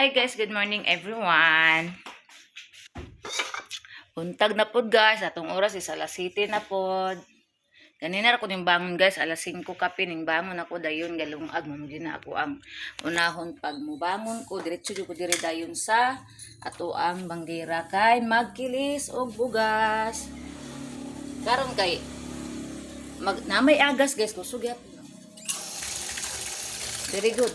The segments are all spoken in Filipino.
Hi guys, good morning everyone. Untag na pod guys, atong oras is alas 7 na pod. Kanina ra ko ning bangon guys, alas 5 kape ning bangon ako dayon galungag mo na ako ang unahon pag mubangon ko diretso jud ko dire dayon sa ato ang banggera kay magkilis og bugas. Karon kay namay agas guys ko sugyap. Very good.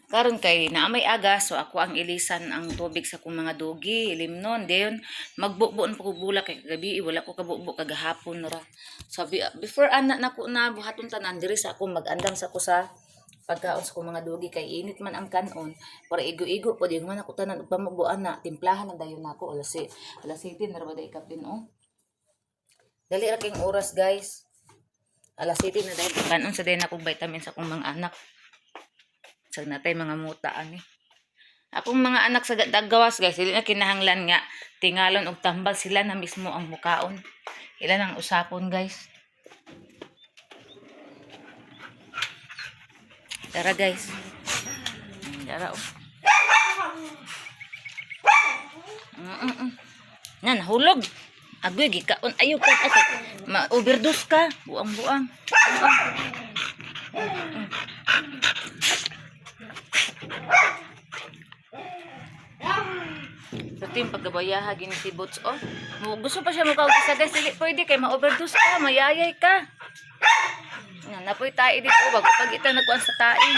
Karon kay naamay aga so ako ang ilisan ang tubig sa kong mga dogi limnon dayon magbukbuon pa ko bulak kay gabi wala ko kabukbuk kagahapon ra sabi before anak nako na buhaton tanan diri sa ako magandam sa ko sa pagkaon sa kong mga dogi kay init man ang kanon para igo-igo pud yung man ako tanan ug pamabuan na timplahan na dayon nako alas 7 na ra ba day kapin dali ra king oras guys alas 7 na dayon kanon sa dayon akong vitamin sa kong mga anak. Sa natay mga muta ani. Akong mga anak sa daggawas guys, dili na kinahanglan nga tingalon og tambal sila na mismo ang mukaon. Ilan ang usapon guys. Tara guys. Tara oh. Nan hulog. Agoy gikaon ayo ka ma-overdose ka, buang-buang. Sa team pagkabayaha gini si Bots oh. Gusto pa siya mukha isa guys, dili pwede kay ma-overdose ka, mayayay ka. Napoy tae dito wag pag ita nagkuan sa tae.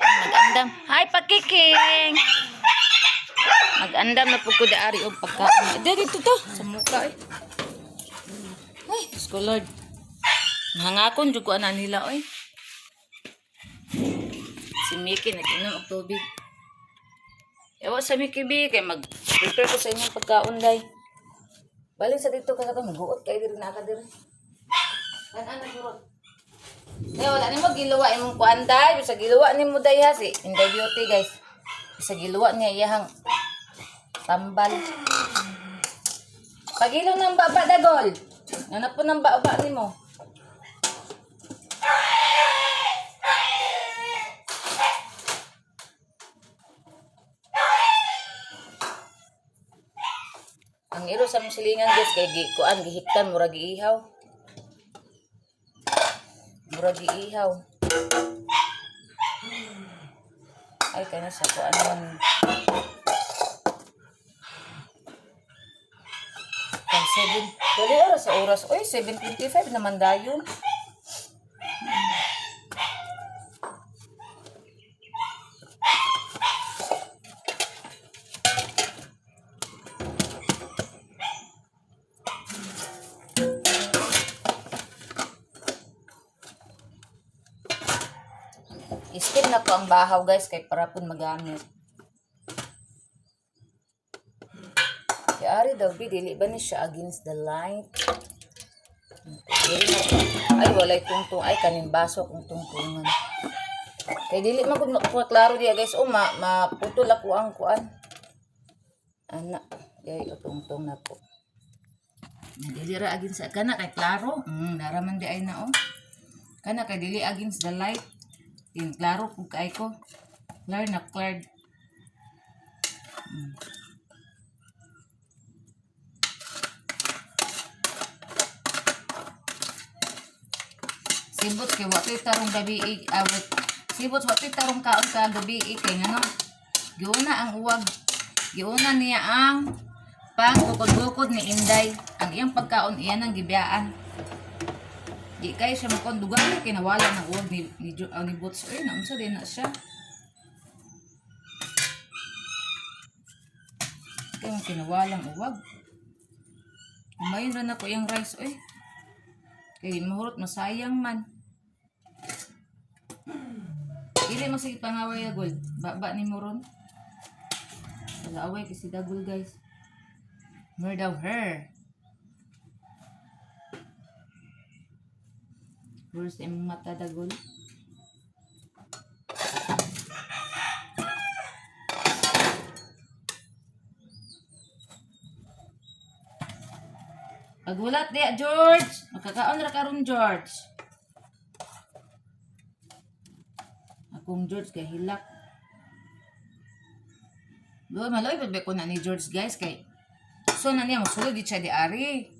Mag-andam. Hi pakiking. Mag-andam na pud ko daari og pagkaon. Dito to sa mukha eh. Ay, Lord. Hangakon jud ko ana nila oy. Si Mickey nag-inom og tubig. Ewa sa Mickey B, kay mag-prepare ko sa inyong pagkaon, day. Balik sa dito ka sa ito, mag-uot kayo diri na ka diri. Kanan na surot. Wala ni mo giluwa imong kuan, day. Bisa giluwa ni mo, day, ha, si Inday Beauty, guys. Bisa giluwa niya iyahang tambal. Pagilaw ng baba, dagol. Nanap po ng baba ni mo. Ang iro sa musilingan guys kay kuan gihiktan murag giihaw. Murag giihaw. Ay kana sa kuan man. Kay 7. Dali oras sa oras. Oy 7:25 naman dayon. Skip na po ang bahaw guys kay para po magamit. Kaya ari daw dili ba ni siya against the light? Ay walay tungtung ay kanin baso kung tungtungan. Kay dili man ko klaro diya guys. Maputol ako ang kuan. Ana, yay tungtung na po. Dili ra against kana kay klaro. Naraman di ay na oh. Kana kay dili against the light. Yung klaro kung kay ko. Clear na cleared. Sibot kay watoy tarong gabi sibot watoy tarong kaon ka gabi kay ngano. Giuna ang uwag. Giuna niya ang pagkukod-bukod ni Inday. Ang iyang pagkaon iyan ang gibiyaan. Di kayo siya makondugan kinawala ng uwag ni Bots. Ay, naunsa din na siya. Kaya kinawalang uwag. Umayin rin ako yung rice. Ay, kaya mahurot masayang man. Ili mo sige pangaway agol. Baba ni Moron. Pag-away kasi dagol guys. More daw her. Where's yung mata dagol? Pagulat diya, George! Makakaon ra karon George. Akong George kay hilak. Do maloy pud ko na ni George guys kay so na niya mosulod di siya di ari.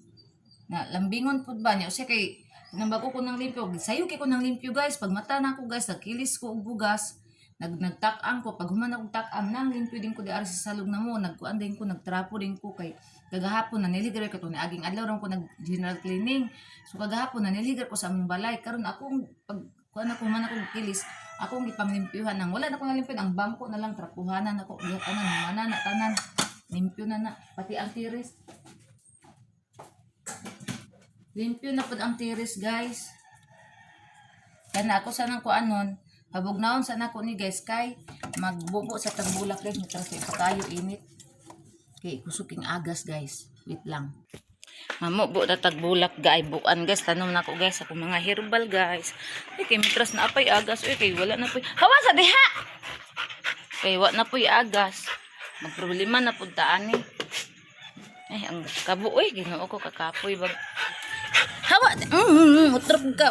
Na lambingon pud ba niya o siya kay nang bago ko ng limpyo, sayo kay ko ng limpyo guys. Pag mata na ako guys, nagkilis ko og bugas, nagtak-ang ko. Pag human akong tak-ang nang limpyo din ko di ari sa salog na mo, nagkuan din ko, nagtrapo din ko kay kagahapon na niligar ko to ni aging adlaw ron ko nag general cleaning. So kagahapon na niligar ko sa among balay karon akong pag kuan ako man akong kilis, akong gipanglimpyuhan nang wala na ko nalimpyo ang bangko na lang trapuhanan ako ulit tanan humana na tanan limpyo na pati ang tiris. Limpyo na pud ang tiris guys. Kana ako sanang ko anon, habugnaon sana ko ni guys kay magbubo sa tagbulak guys, mitras pa kayo init. Kay kusuking agas guys. Wait lang. Mamo bu na tagbulak gaay bukan guys, tanom na ko guys ako mga herbal guys. Ay kay mitras na apay agas, ay kay wala na poy. Hawa sa diha. Kay wala na poy agas. Magproblema na pud ta ani. Ay ang kabo oy Ginoo ko kakapoy bag. Hawa! Utrop ka.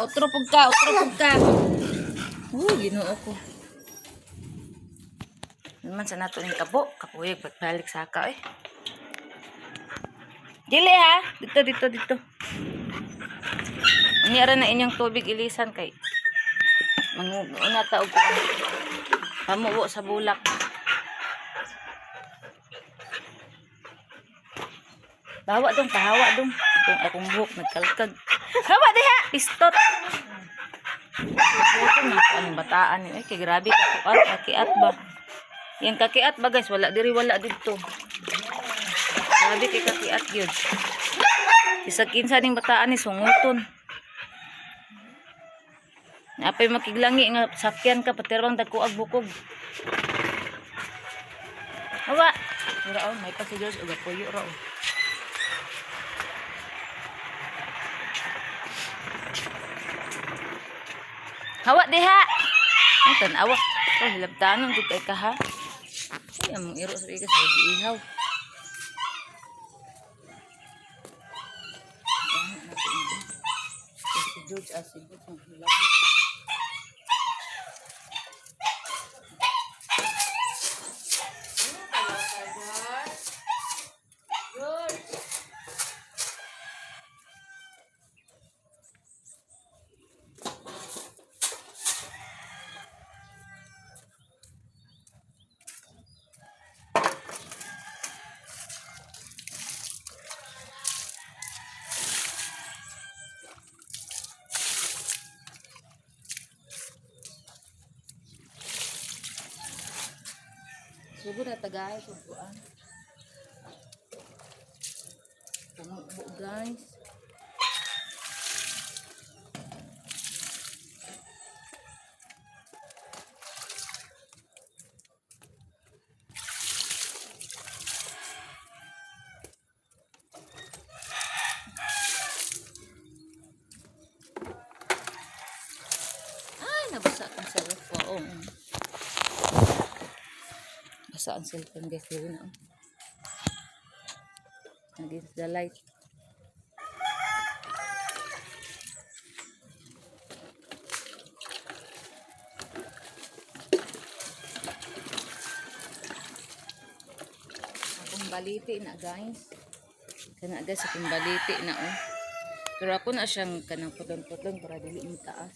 Ginoo ko. Naman sa nato ng kabo. Kapuyag, balik saka eh. Dili ha! Dito. Unyara na inyong tubig ilisan kay. Una taog ko. Pamuwo sa bulak. Pahawa dong. Itong akong buhok nagkalkag. Hawa diha! Pistot! Ito na anong bataan eh. Kay grabe kakiat ba? Yang kakiat ba guys? Wala dito. Grabe kay kakiat yun. Isag kinsa ning bataan ni sunguton. Napay makiglangi nga sakyan ka patirwang dagko ag bukog. Hawa! Mura may pasigos og puyo ra. Hawa diha. Ang tanawa. Oh, hilabtanon gud kay ka ha. Ay among iro sa ikas sa ihaw. George asibot ng hilab. Sugo na tagay, suguan. Tumubo guys. Ay, nabasa ang cellphone. Oh. Basa ang cellphone guys. Yun na. Against the light. Akong baliti na guys. Kana guys akong baliti na oh. Pero ako na siyang kanang putol-putol para dili mo taas.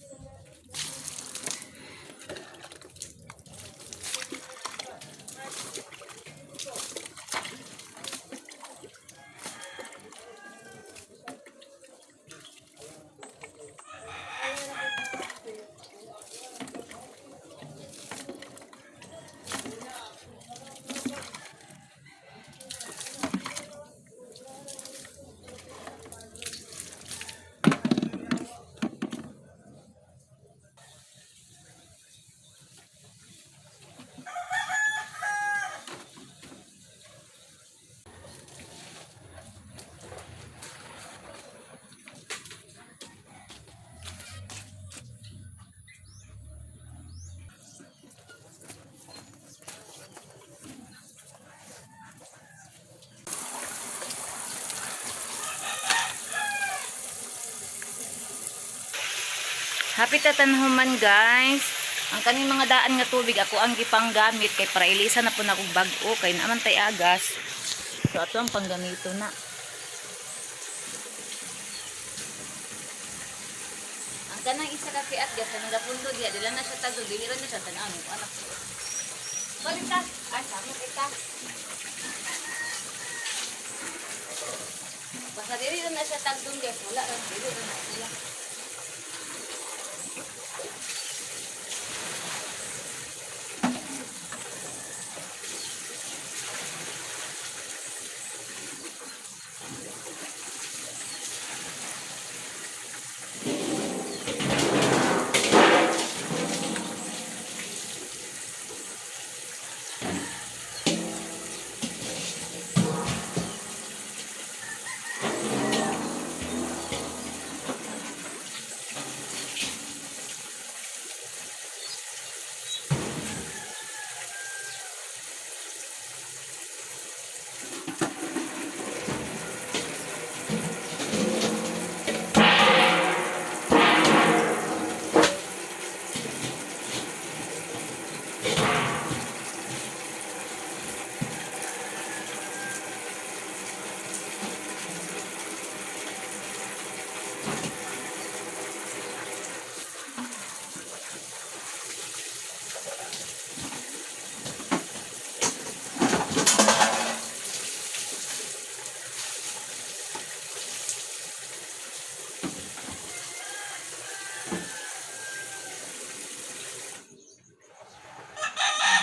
Happy tatanhuman guys. Ang kaning mga daan nga tubig ako ang gipanggamit kay para ilisan na po na kong bag-o kay naman tay agas. So ato ang panggamito na. Ang kanang isa ka kiat gas sa mga punto diya dila na siya tagol dili ra na siya tan-aw anak ko. Balik ta. Ay sama kay ta. Basta dili ra na siya tagdong gas wala ra dili ra na siya.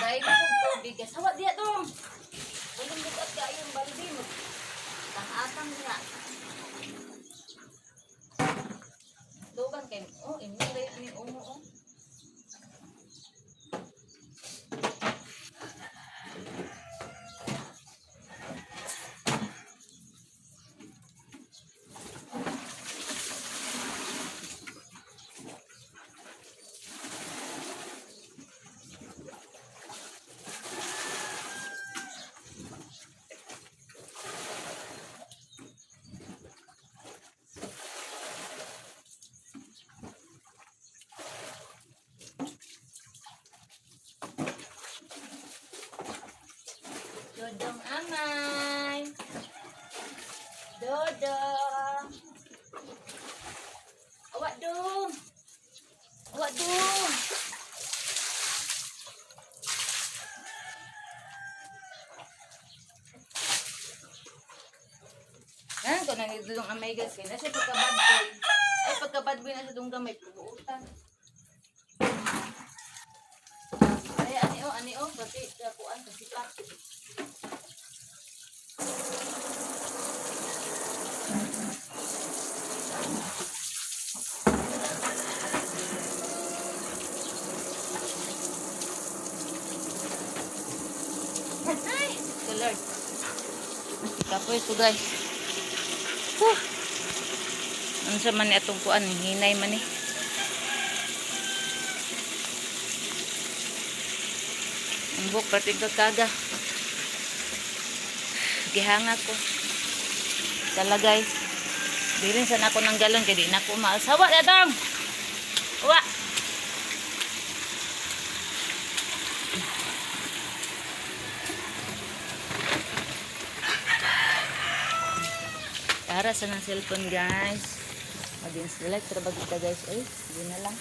Dahil ko tubig gas hawa diya dong. Kunin bukat ka yung baldi mo. Tang-atang niya. Dugan kay oh inyo dai ni umo oh. Dodong amay. Dodong. Awak dong. Awak dong. Yan ko nang dodong amay guys kay na siya pagka-bad boy. Ay pagka-bad boy na sa dong gamay pugutan. Ay ani o pati kuan kasi pa. Ay, Lord. Kapoy ito guys. Ano sa man itong kuan, hinay man eh. Ang buhok pati kakaga. Gihanga ko. Dala guys. Bilin sana ako ng galon kaya di na ako umaas. Hawa na dong! Hawa! Para sa ng cellphone guys. Mag-install trabaho kita guys. Ay, hindi na lang.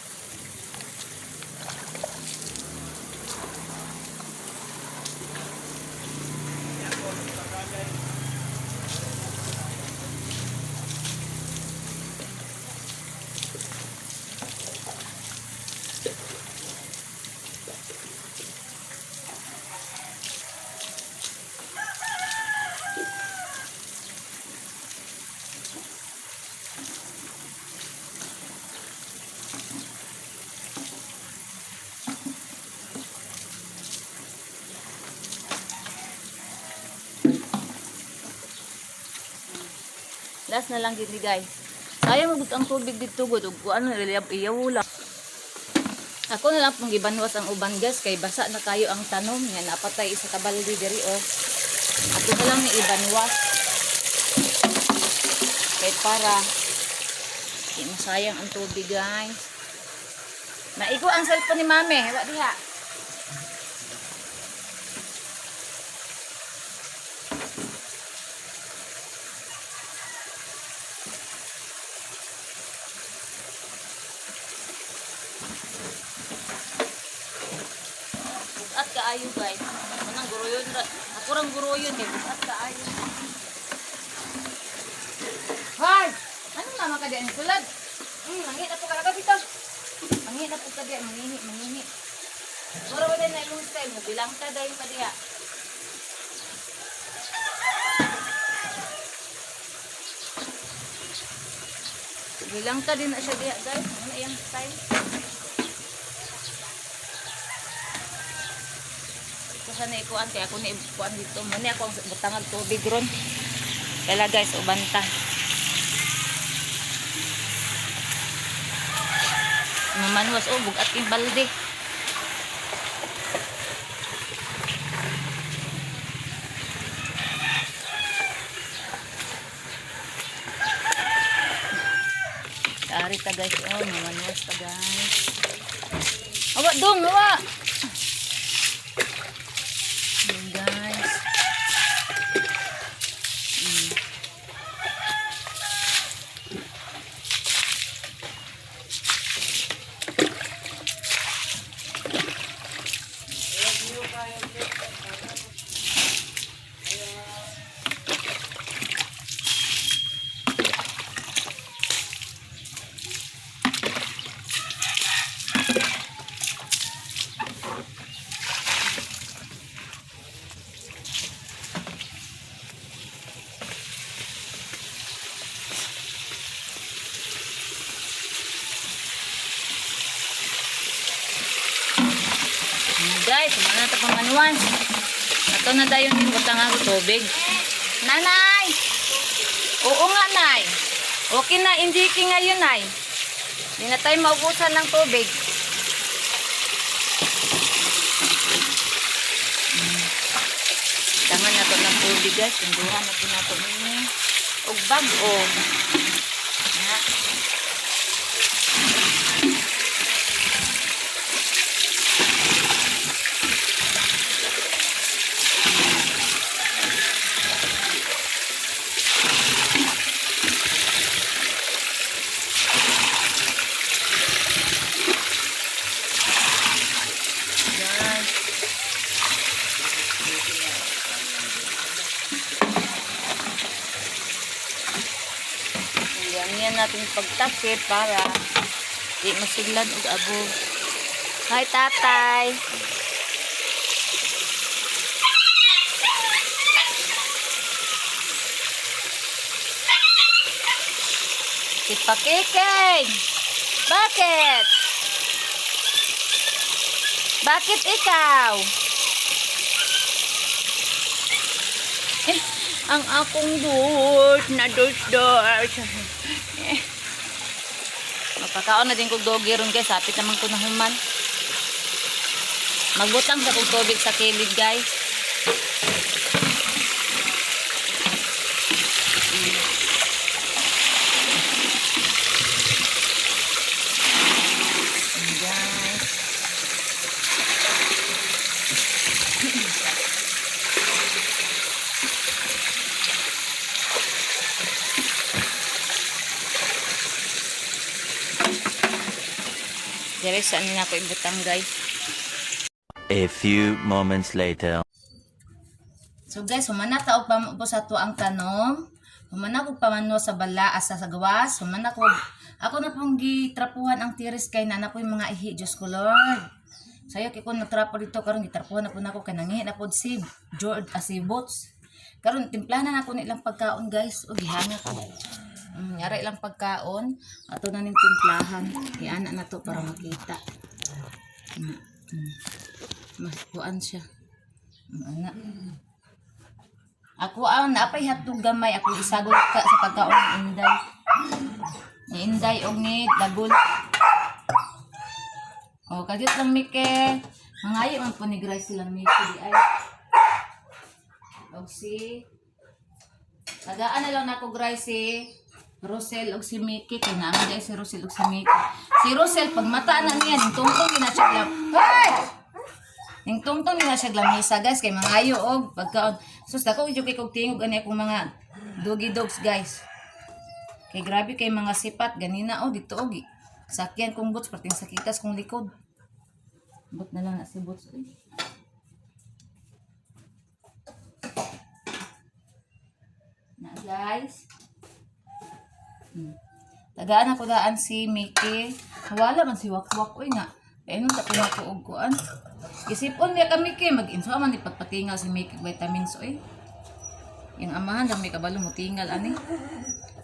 Last na lang gini guys. Sayang magud ang tubig dito gud ug ano iyaw lang. Ako na lang pong gibanwas ang uban guys kay basa na kayo ang tanom nga napatay isa ka balde diri oh. Ako na lang ni ibanwas. Kay para di masayang ang tubig guys. Maigo ang cellphone ni Mami. Wa diha. Bukat kaayo guys. Manang guro yun. Ako rang guro yun eh. Bukat kaayo. Hoy! Anong mama ka diyan? Sulad? Mangit na po ka na dito. Mangit na po ka diyan. Mangingi. Pero wala na yung style. Mabilang ka dahil pa diya. Bilang ka din na siya diya guys. Ano yung style? Ito sana ikuan. Kaya ako na ikuan dito. Mani ako ang butangag tubig ron. Kaya guys, ubanta. Mamanwas o bugat yung balde. Ari ta guys, oh mamanwas ta guys. Awa dong, awa. Ayan guys. Guys, mana ta pamanuan. Ato na dayon din butang ang tubig. Nanay. Oo nga, nay. Okay na indiki ngayon, nay. Hindi na tayo maubusan ng tubig. Tangan na to ng tubig, guys. Tunduhan na po na to ini. Og bag-o. Na. Yan natin pagtakip para di masiglan og abo. Hi tatay. Si Pakiking. Bakit? Bakit ikaw? Ang akong dort na dort. Magpakaon na din kong dogi ron guys. Sapit naman ko na human. Magbutang sa kong tubig sa kilid guys. Dire saan na ako ibutang guys. A few moments later. So guys, humana ta og pamubo sa tuang tanom. Humana ko pamano sa bala asa sa gawas. Humana ko ako na pong gitrapuhan ang tiris kay na po yung mga ihi, Diyos ko Lord. Sayo kay kun nagtrapo dito karon gitrapuhan na po nako kay nangihi na po si George Asibots. Karon timplahan na ako nilang pagkaon guys. O gihanga ko. Yara ilang pagkaon. Ato na ning timplahan. Iana na to para makita. Maskuan siya. Ana. Ako ang napay hatog gamay. Ako isagol ka sa pagkaon ng Inday. Ni Inday og ni Dagol. O, kadyot lang Mike. Mangayo man po ni Grace lang Mike. Di ay. Og si tagaan na lang na ko Grace. Rosel og si Mickey kay naman dai si Rosel og si Mickey. Si Rosel pag mata na niya ning tungtong gina siya glam. Hey! Ning tungtong gina siya glamisa guys kay mangayo og pagkaon. Sus dako gyud kay kog tingog ani akong mga doggy dogs guys. Kay grabe kay mga sipat ganina oh dito og sakyan kong boots perting sakitas kong likod. Bot na lang na si boots. Na guys. Tagaan ako daan si Mickey. Wala man si Wakwak oy nga. Kaya nung sa pinatuog koan. Isipon niya ka Mickey. Mag-inso man ipagpatingal si Mickey vitamins oy. Yung amahan lang may kabalo mo tingal ani.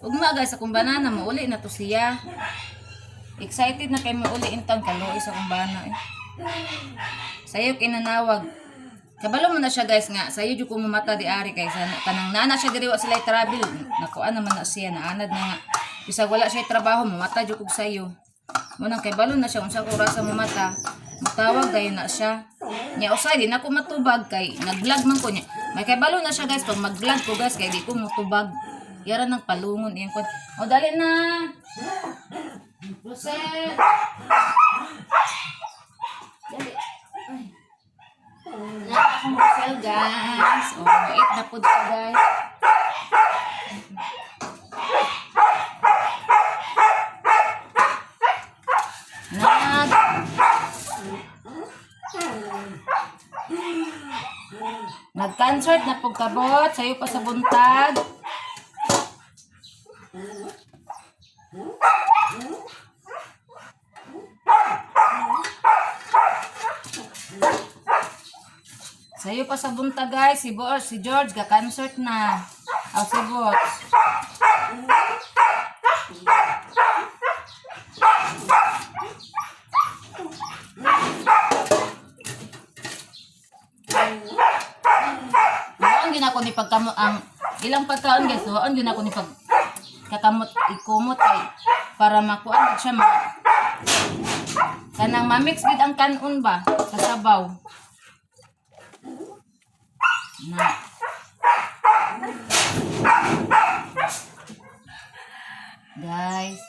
Ugma guys akong banana mauli na to siya. Excited na kay mauli intang kaluoy sa akong bana eh. Sayo kinanawag. Kabalo mo na siya guys nga. Sayo jud ko mamata di ari kay sa kanang nana siya diri wa sila travel. Nakuan naman na siya naanad na nga. Bisag wala siya trabaho mamata jud kog sayo. Mo nang kay balo na siya unsa ko oras sa mamata. Matawag dayon na siya. Nya usay di na ko matubag kay nag-vlog man ko nya. May kay balo na siya guys pag mag-vlog ko guys kay di ko matubag. Yara nang palungon iyang kon. O dali na. Rosel. Dali. Ay. Na akong Rosel guys. O wait na po siya guys. Nag-concert na pagkabot sayo pa sa buntag. Sayo pa sa buntag guys, si George ga-concert na. Aw si Bots. Doon din ako ni pagkamot ang ilang pagkaon guys. Doon din ako ni pag kakamot ikumot kay para makuan siya kanang mamix gid ang kanon ba sa sabaw. Na. Guys.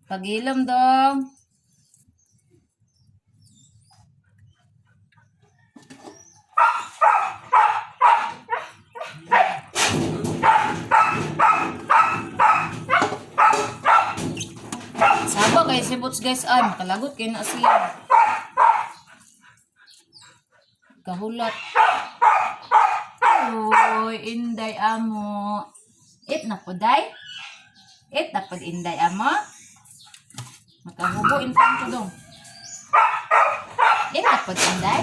Pag-ilom dong. Sabo kay si Bots guys ay makalagot kay na siya. Kahulat. Uy, inday amo. It na po day. It na po inday amo. Makahubo intang ko dong. It na po inday.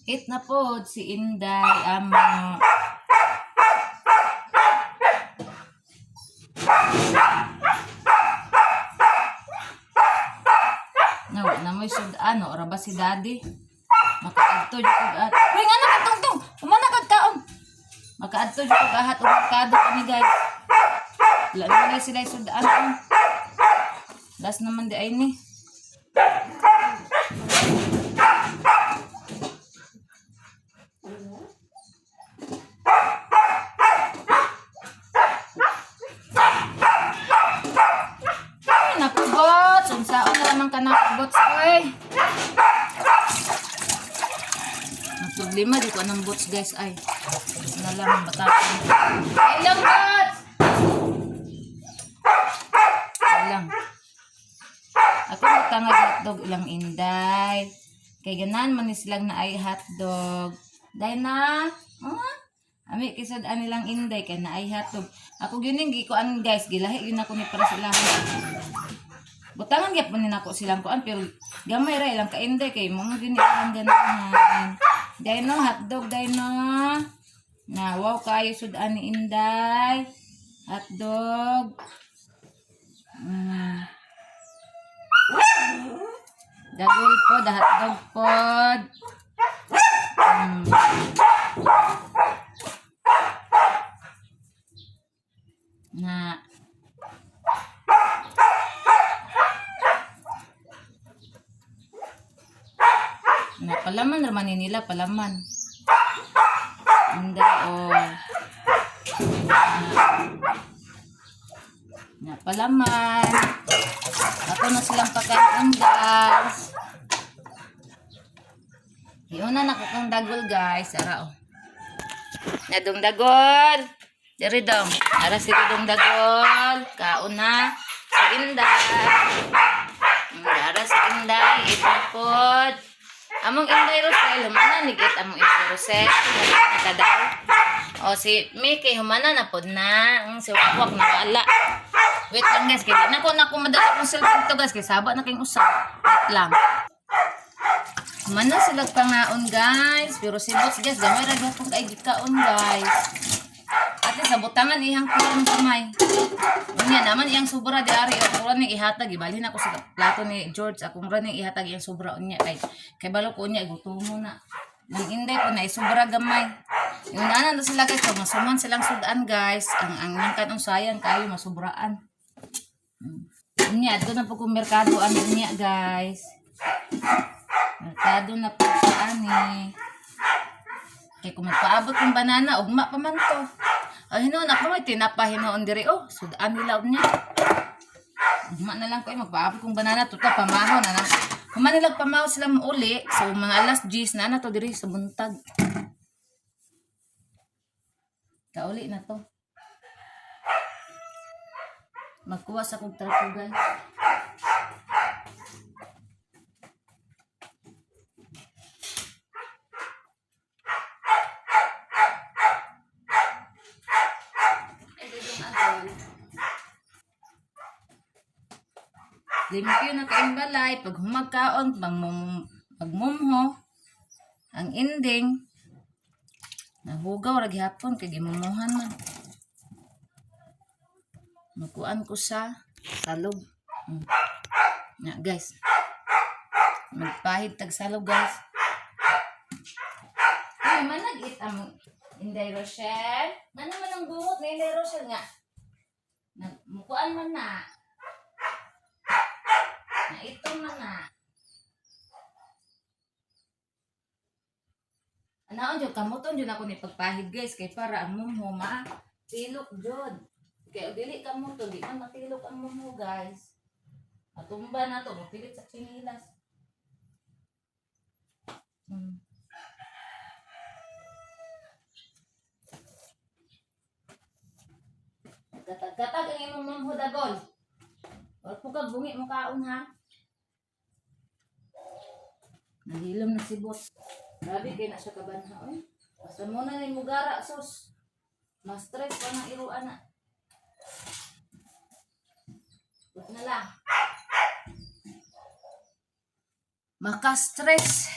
It na po si Inday amo. No, na mo sud ano, ora ba si Daddy? Makaadto jud kog at. Hoy nga na tungtong. Umana kag kaon. Makaadto jud kog ahat og kado ani guys. Wala na sila sud ano. Last naman di ay ni. Bots, unsaon na lamang ka na bots oy. Ang problema di ko anong bots guys ay. Na lang bata. Ay lang bots. Ay lang. Ako magtangad hotdog ilang inday. Kay ganan man ni silang na ay hotdog. Dahil na. Ami kisad anilang inday kay na ay hotdog. Ako gyud gi ko an guys gilahi yun ako ni para sila. Butangan gyud man nako silang kuan pero gamay ra ilang kainday kay mo gini ang ganahan. Dahil no hotdog dahil no. Na wow kayo sudan ni Inday. Hotdog. Dagol pod, hotdog pod. Na palaman naman ni nila, palaman. Inday oh. Na palaman. Ako na silang pagkain guys. Yun na nakakang dagol guys. Ara oh. Nadong dagol. Diri dong. Ara si dong dagol. Kaon na. Si Inday. Ara si Inday. Ipapod. Among Inday Rosel. Humana nigit among Inday Rosel. Nakadaw. O si Mickey. Humana na pod na. Si Wakwak na wala. Wait lang guys. Kaya na ko madala kong cellphone to guys. Kaya saba na kayong usap. Wait lang. Humana sila pangaon guys. Pero si Bots guys. Gamay ragyan kong kaigikaon guys. Ate sa butangan ihang kulong kamay. Unya naman iyang sobra di ari ako ron ihatag ibalhin ako sa plato ni George akong ron ihatag iyang sobra unya kay balo ko unya gutom na. Nang Inday ko na sobra gamay. Yung nanan na sila guys masuman silang sudan guys. Ang kanong sayang kayo masubraan. Unya adto na po kung merkado ano unya guys. Merkado na po sa ani. Kaya kung magpaabot ng banana, ugma pa man to. Ay, hinoon ako may tinapahinoon diri. Oh, sudan nila niya. Ugma na lang ko magpaabot kong banana. Tuta, pamaho na lang. Humanilag pamaho sila uli. So, mga alas 10 na to diri sa buntag. Kauli na to. Magkuha sa kong trapo guys. Limpyo na kaing balay, pag humagkaon, pagmumho, ang ending, nahugaw, ragi hapon, kaya gimumuhan man. Magkuan ko sa salog. Na guys, magpahid tag salog guys. Ay, manag-it ang Inday Rochelle. Ano man ang bungot na Inday Rochelle nga? Mukuan man na. Na ito man na. Anaon dyan, kamuton dyan ako ni pagpahid guys. Kaya para ang mumho tilok dyan. Kaya dili kamuton, di man matilok ang mumho guys. Matumba na to, mapilit sa chinilas. Gatag-gatag ang imong mumho dagol. Wala po ka bungi mo kaon ha. Nahilom na si Bots. Grabe kayo na siya kabanha. Basta mo na yung mugara sos. Mas stress pa ng iruan na. Bot na lang. Maka-stress.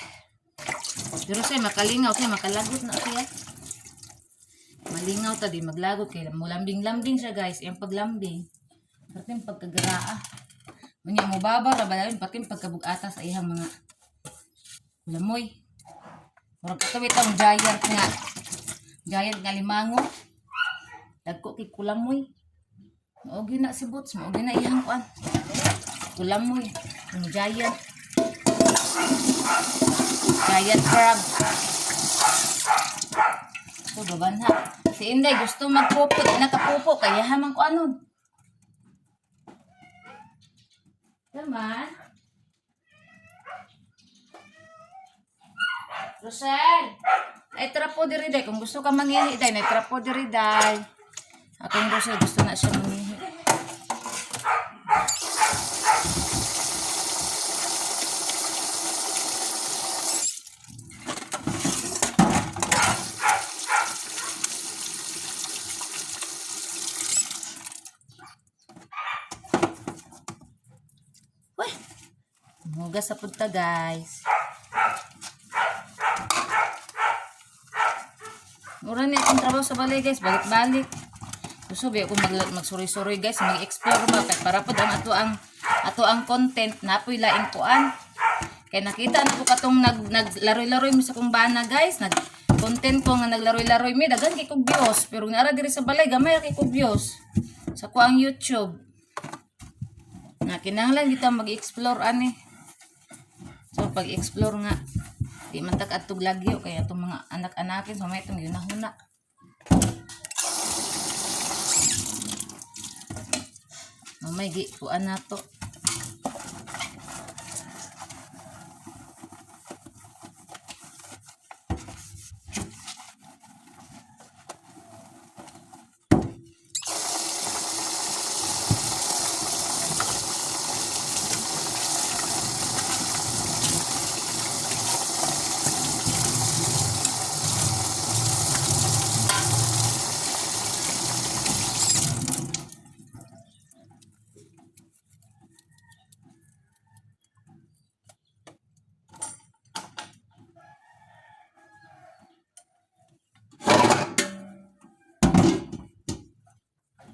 Pero siya makalingaw siya. Makalagot na siya. Malingaw ta di maglagot. Kaya mulambing-lambing siya guys. Yung paglambing. Pati yung pagkagaraa. Manya mo baba, rabalawin, pati yung pagkabugata sa ihang mga lamoy. Murag katawit ang giant nga. Giant nga limango. Dagko kay kulamoy. Maogi na si Bots, maogi na ihang kuan. Kulamoy. Yung giant. Giant crab. So, babanha. Si Inday gusto magpupo, nakapupo, kaya hamang ko anon. Naman. Rosel, ay trapo diri day. Kung gusto ka mangihi day, ay trapo diri day. Akong Rosel, gusto na siya mangihi. Hugas sa punta guys. Mura na akong trabaho sa balay guys, balik-balik. Gusto ba ako magsuri-suri guys, mag-explore ba kay para pud ang ato ang content na po'y lain kuan. Kay nakita na ko katong naglaroy-laroy mi sa kong bana guys, content ko nga naglaroy-laroy mi daghan kay kog views, pero naara diri sa balay gamay kay kog views sa ko ang YouTube. Na kinahanglan kita mag-explore ani. So pag-explore nga di man tak atog lagyo kay atong mga anak-anakin so may itong yunahuna. May gi kuan na to.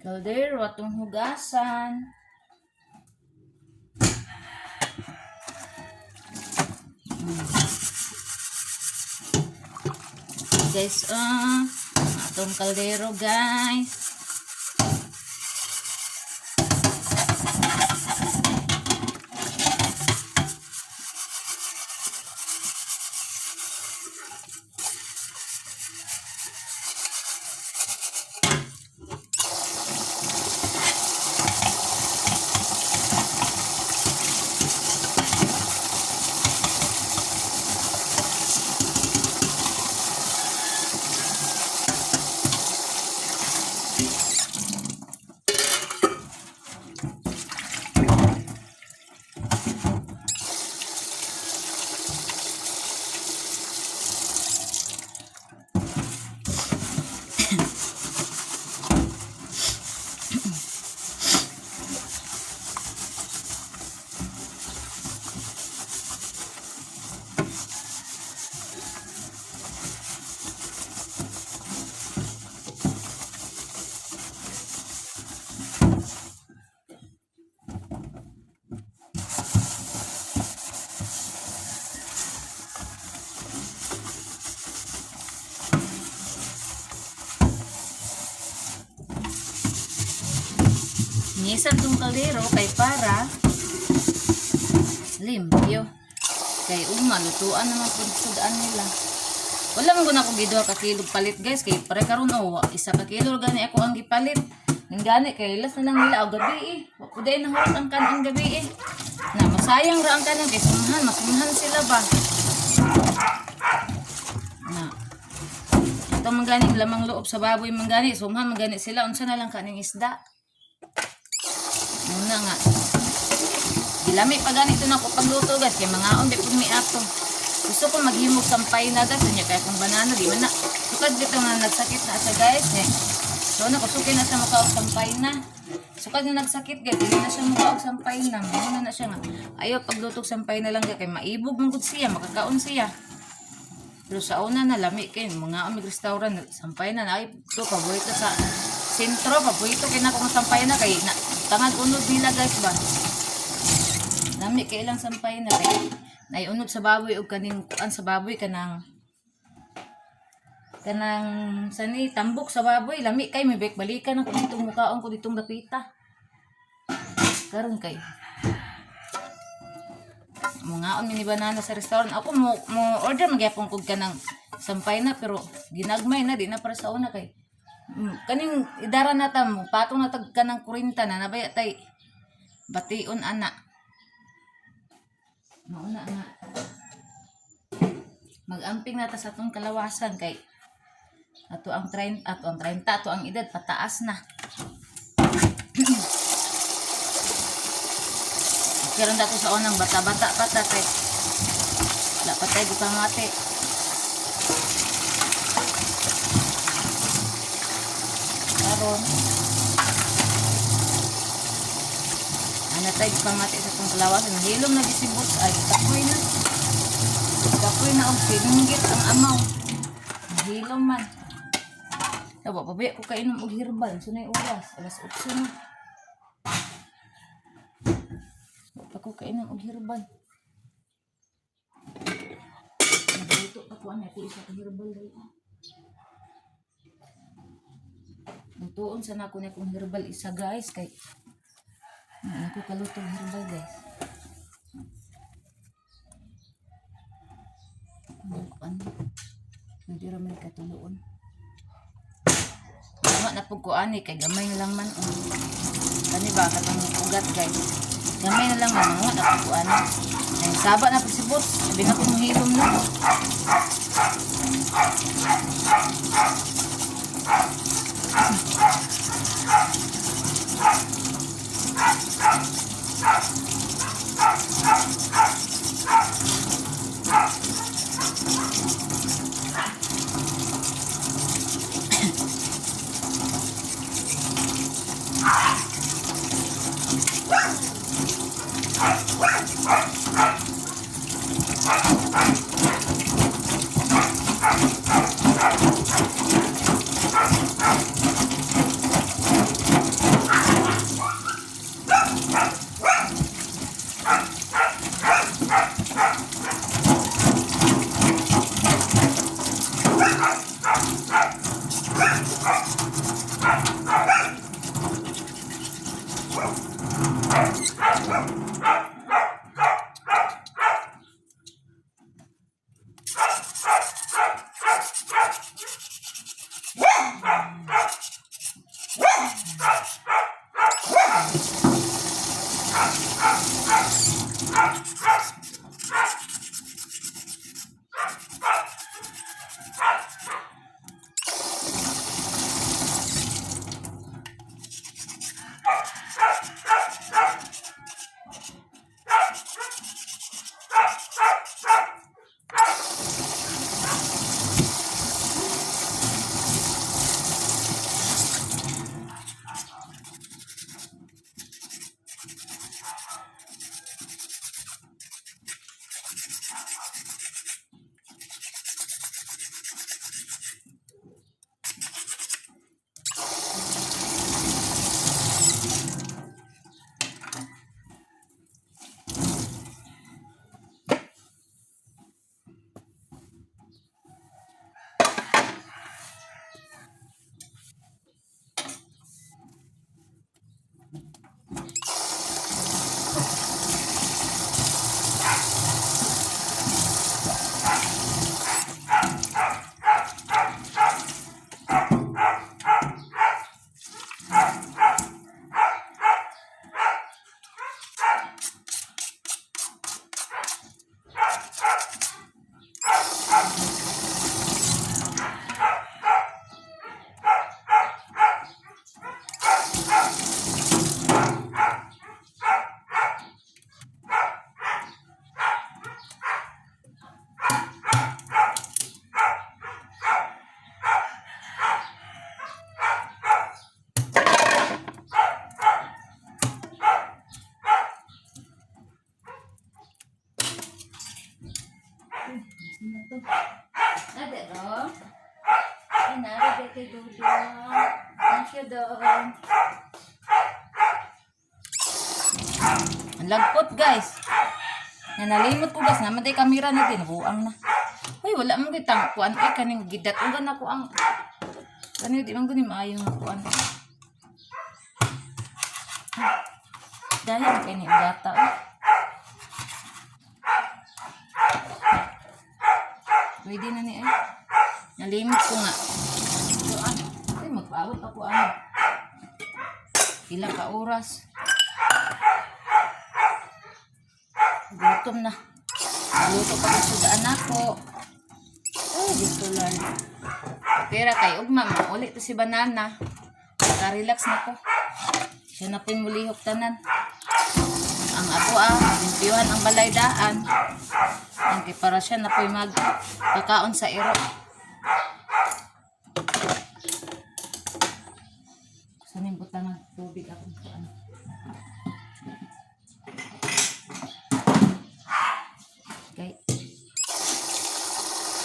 Kaldero atong hugasan. Guys, atong kaldero guys. Nisan tong kaldero kay para limpyo. Kay lutuan naman pud sudan nila. Wala man gud ako giduha ka kilo palit guys kay pare karon isa ka kilo gani ako ang gipalit. Ning gani kay last na lang nila og gabi Wa pud ay nahurot ang kanang gabi Na masayang ra ang kanang kay masumahan sila ba. Na ito man gani lamang loob sa baboy man gani sumahan man gani sila unsa na lang kaning isda. Muna nga. Dilami pa ganito na ko pagluto guys. Kaya mga on, pag may ato. Gusto ko maghimog sampay na guys. Kanya kaya kung banana, di man na. Sukad dito na nagsakit na siya guys. So nakusukin na siya mukha sampay na. Sukad na nagsakit guys. Hindi na siya mukha sampay na. Muna na siya nga. Ayaw pagluto sampay na lang guys. Kaya maibog mong siya. Makakaon siya. Pero sa una na lami kayo. Mga on, restaurant. Sampay na. Ay, ito paborito sa sentro. Paborito kaya na kung sampay na. Kaya tangad unod nila guys ba. Lami kay ilang sampay na kay naiunod sa baboy og kaning kuan sa baboy kanang sani tambok sa baboy lami kay may balikan ako ditong mukaon ko ditong dapita. Karon kay mga on mini banana sa restaurant ako mo order magyapon kog kanang sampay na pero ginagmay na di na para sa una kay kaning idara na ta mo patong na tag kanang 40 na nabaya tay bation ana mauna nga mag-amping nata sa atong kalawasan kay ato ang 30 ato ang edad pataas na. Karon dato sa unang bata-bata pata kay wala pa tayo pamati. Karon natay pamati sa itong kalawasan. Nahilom na gisibot. Ay, kapoy na. Kapoy na og sinunggit ang amaw. Nahilom man. Dawa, pabiya ko kainom og herbal. Sunay oras. Alas 8 na. Dawa pa ko kainom og herbal. Nagluto ako ano. Ito isa ka herbal. Lutuon sana ako na kung herbal isa guys. Kay ako kaluto herbal guys. Ano? Hindi raman katuluon. Tama na po ko ani kay gamay na lang man. Kani ba katong ugat guys. Gamay na lang man mo na po ko ani. Ay saba na po si boss. Sabi na ko mahilom na. Ada dong. Enak ada kay Dudong. Thank you dong. Ang lagpot guys. Nalimot ko guys. Naman tayo kamera natin. Buang na. Uy, wala mong kitang kuan. Eh, kaning gidat. Ugan ako ang... Kanino di man ko ni maayong kuan. Dahil kayo ni gata. Pwede na ni ay. Nalimot ko nga. So, ay, magpaabot ako ano. Ilang ka oras. Gutom na. Luto pa kasi sa anak ko. Ay, dito lang. Pero kay ugma, ulit to si Banana. Naka-relax na ko. Siya na po yung mulihok tanan. Ang ako limpiyuhan ang balaydaan. Ang para siya na po yung magkakaon sa iro. Sanimbot lang ng tubig ako. Okay.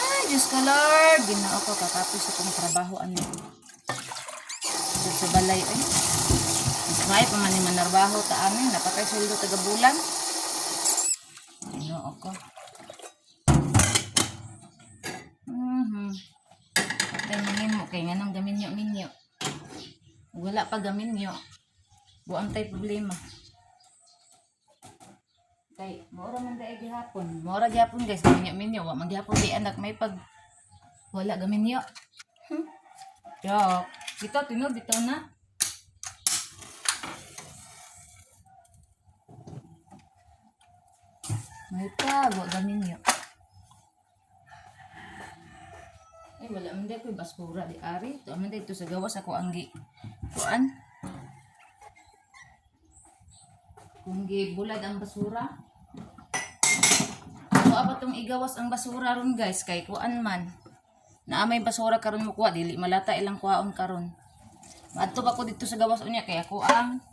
Ay, Diyos ko Lord. Ginao ko katapos akong trabaho. Ano? sa balay ay. Mas may pa man ni manarbaho ta amin, napatay sweldo taga bulan. Ano ako? Patay mo kay nganong gaminyo. Wala pa gaminyo. Buang tay problema. Kay mora man dai gihapon. Mora gihapon guys, minyo. Wa man gihapon di anak may pag wala gaminyo. Yo, dito tinud dito na. May pag wa gaminyo. Ay wala man dai ko basura di ari. To man dai to sa gawas ako ang kuan. Kung gibulad ang basura. So apa tong igawas ang basura ron guys kay kuan man. Naa may basura karon mo kuha dili malata ilang kuhaon karon. Adto pa ko dito sa gawas unya kay ako ang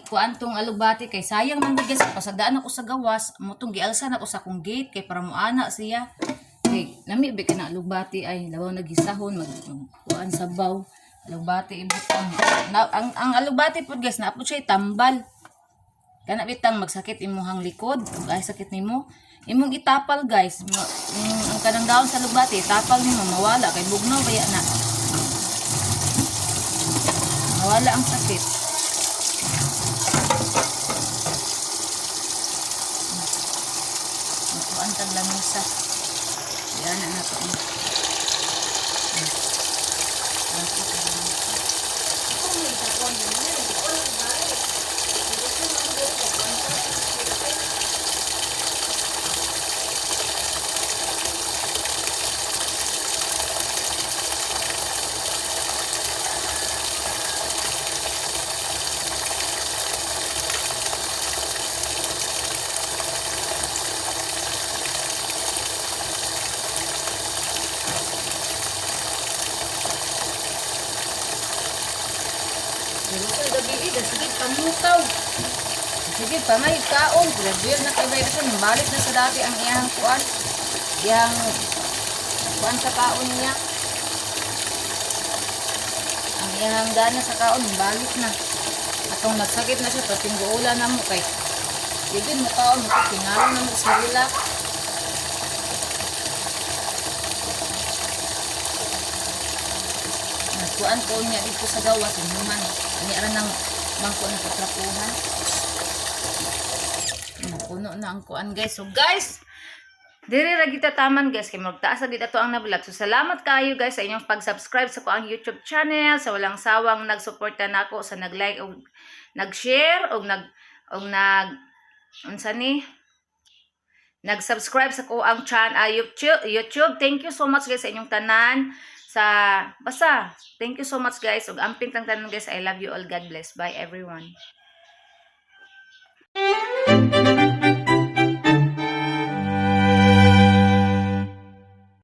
kuan tong alugbati kay sayang man guys pasadaan ako sa gawas mo tong gialsan ako sa akong gate kay para moana siya. Kay nami ba kana alugbati ay labaw nagisahon mag kuan sabaw. Alugbati ibutang. Ang alugbati pud guys naapod siya tambal. Kana bitang magsakit imuhang likod, ay sakit nimo. Imong itapal guys, ang kanang daon sa lubati, itapal nimo mawala kay bugnaw kaya na. Mawala ang sakit. Kuan tag lamisa. Yan na to. Pero sa gabi sige pamutaw. Sige pa may kaon, graduate na kay virus balik na sa dati ang iyang kuan. Yang kuan sa kaon niya. Ang iyang gana sa kaon balik na. Atong nagsakit na siya pating guula na mo kay. Sige mo kaon mo tingala na mo sila. Kuan ko niya dito sa gawas man ani ara nang bangko na patrapuhan puno na ang kuan guys. So guys diri ra kita taman guys kay magtaas sa dito ang nabulag. So salamat kayo guys sa inyong pag-subscribe sa ko ang YouTube channel, sa walang sawang nagsuporta nako sa nag-like og nag-share og nag unsa ni nag-subscribe sa ko ang channel YouTube. Thank you so much guys sa inyong tanan. Basta, thank you so much guys. Ug amping tang tanan guys. I love you all. God bless. Bye everyone.